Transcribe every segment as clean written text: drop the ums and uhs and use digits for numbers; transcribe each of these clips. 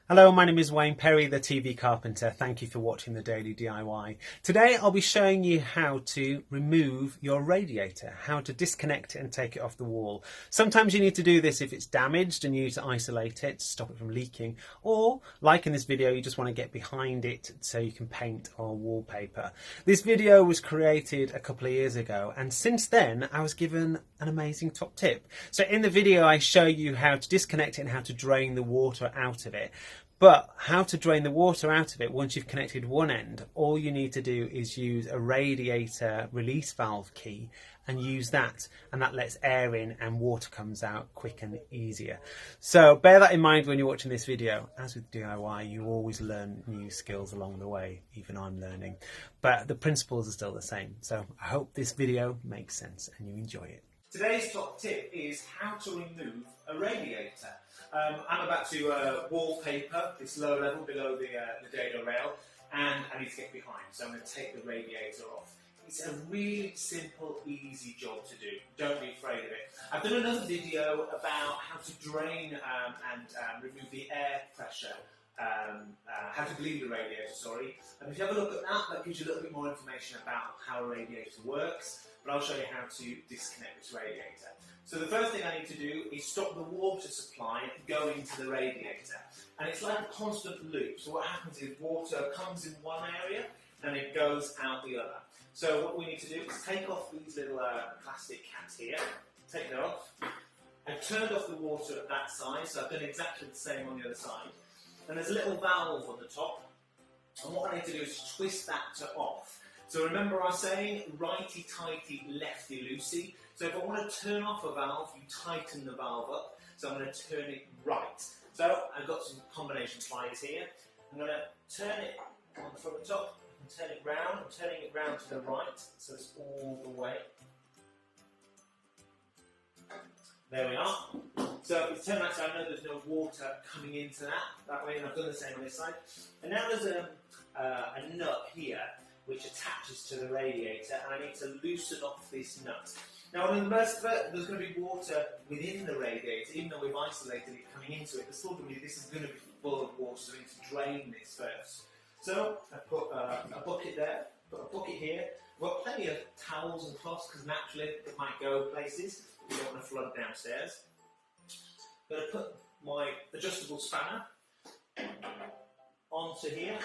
Hello, my name is Wayne Perry, the TV Carpenter. Thank you for watching the Daily DIY. Today I'll be showing you how to remove your radiator, how to disconnect it and take it off the wall. Sometimes you need to do this if it's damaged and you need to isolate it to stop it from leaking, or like in this video, you just want to get behind it so you can paint or wallpaper. This video was created a couple of years ago, and since then I was given an amazing top tip. So in the video I show you how to disconnect it and how to drain the water out of it. But how to drain the water out of it once you've connected one end, all you need to do is use a radiator release valve key and use that, and that lets air in and water comes out quick and easier. So bear that in mind when you're watching this video. As with DIY, you always learn new skills along the way, even I'm learning. But the principles are still the same. So I hope this video makes sense and you enjoy it. Today's top tip is how to remove a radiator. I'm about to wallpaper this lower level below the dado rail, and I need to get behind, so I'm going to take the radiator off. It's a really simple, easy job to do. Don't be afraid of it. I've done another video about how to drain and remove the air pressure, how to bleed a radiator, sorry. And if you have a look at that, that gives you a little bit more information about how a radiator works, but I'll show you how to disconnect this radiator. So the first thing I need to do is stop the water supply going to the radiator. And it's like a constant loop. So what happens is water comes in one area and it goes out the other. So what we need to do is take off these little plastic caps here, take that off. I've turned off the water at that side, so I've done exactly the same on the other side. And there's a little valve on the top. And what I need to do is twist that to off. So remember I was saying righty-tighty, lefty-loosey. So if I want to turn off a valve, you tighten the valve up. So I'm going to turn it right. So I've got some combination pliers here. I'm going to turn it from the top and turn it round. I'm turning it round to the right, so it's all the way. There we are. So it's turned right, so I know there's no water coming into that way, and I've done the same on this side. And now there's a nut here which attaches to the radiator, and I need to loosen off this nut. Now, in most of it, there's going to be water within the radiator, even though we've isolated it coming into it. There's still going to be, this is going to be full of water, so we need to drain this first. So I put a bucket there, put a bucket here. I've got plenty of towels and cloths because naturally it might go places. You don't want to flood downstairs. I'm going to put my adjustable spanner onto here.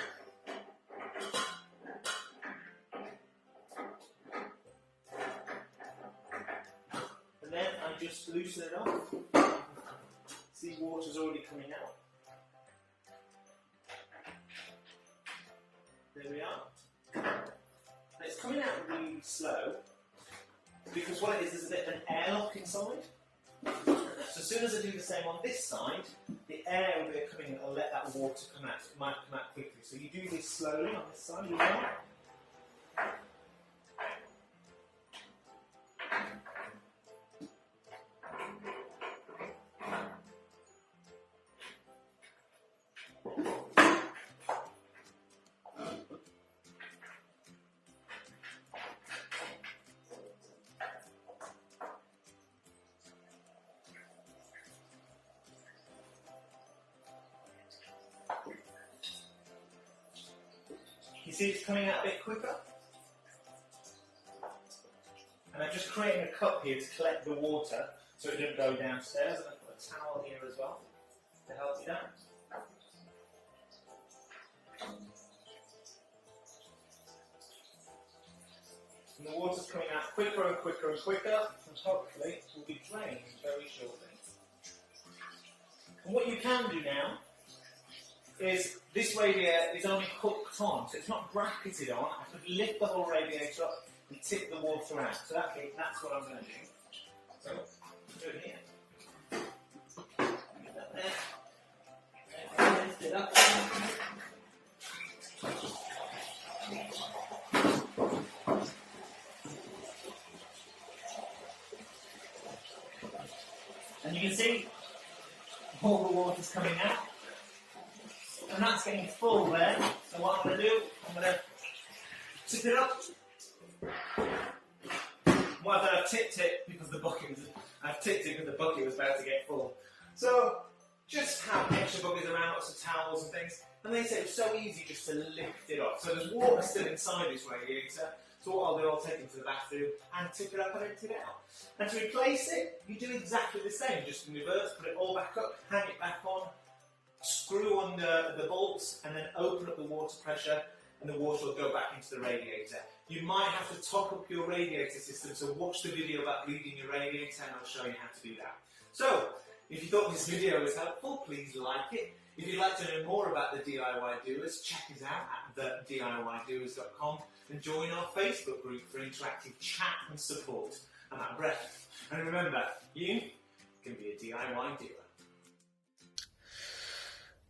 And then I just loosen it off. See, water's already coming out. There we are. And it's coming out really slow because what it is, there's a bit of an airlock inside. So as soon as I do the same on this side, the air will be coming and I'll let that water come out. It might come out quickly. So you do this slowly on this side. You see it's coming out a bit quicker? And I'm just creating a cup here to collect the water so it doesn't go downstairs. And I've put a towel here as well to help you down. And the water's coming out quicker and quicker and quicker, and hopefully it will be drained very shortly. And what you can do now is this radiator is only hooked on, so it's not bracketed on. I could lift the whole radiator up and tip the water out. So that's what I'm going to do. So, do it here. Get that there. Lift it up. And you can see all the water's coming out. And that's getting full there. So what I'm going to do, I'm going to tip it up. Well, I've tipped it because the bucket was about to get full. So just have extra buckets around, lots of towels and things. And they say it's so easy just to lift it off. So there's water still inside this radiator. So what I'll do, I'll take it to the bathroom and tip it up and empty it out. And to replace it, you do exactly the same. Just in reverse, put it all back up, hang it back on, screw on the bolts, and then open up the water pressure, and the water will go back into the radiator. You might have to top up your radiator system, so watch the video about bleeding your radiator and I'll show you how to do that. So, if you thought this video was helpful, please like it. If you'd like to know more about the DIY Doers, check us out at thediydoers.com and join our Facebook group for interactive chat and support. And that breath. And remember, you can be a DIY doer.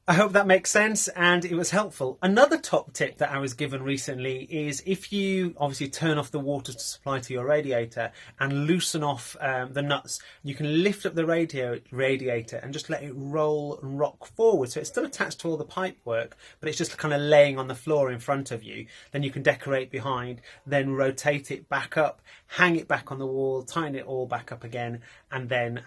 I hope that makes sense and it was helpful. Another top tip that I was given recently is if you obviously turn off the water supply to your radiator and loosen off the nuts, you can lift up the radiator and just let it roll and rock forward. So it's still attached to all the pipe work, but it's just kind of laying on the floor in front of you. Then you can decorate behind, then rotate it back up, hang it back on the wall, tighten it all back up again, and then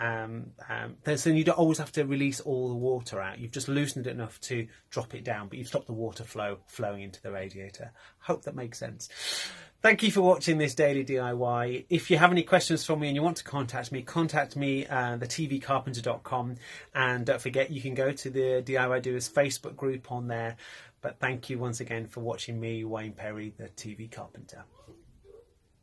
so you don't always have to release all the water out. You've just loosened it enough to drop it down, but you've stopped the water flowing into the radiator. Hope that makes sense. Thank you for watching this daily DIY. If you have any questions for me and you want to contact me thetvcarpenter.com, and don't forget you can go to the DIY Doers Facebook group on there. But thank you once again for watching me, Wayne Perry, the TV Carpenter.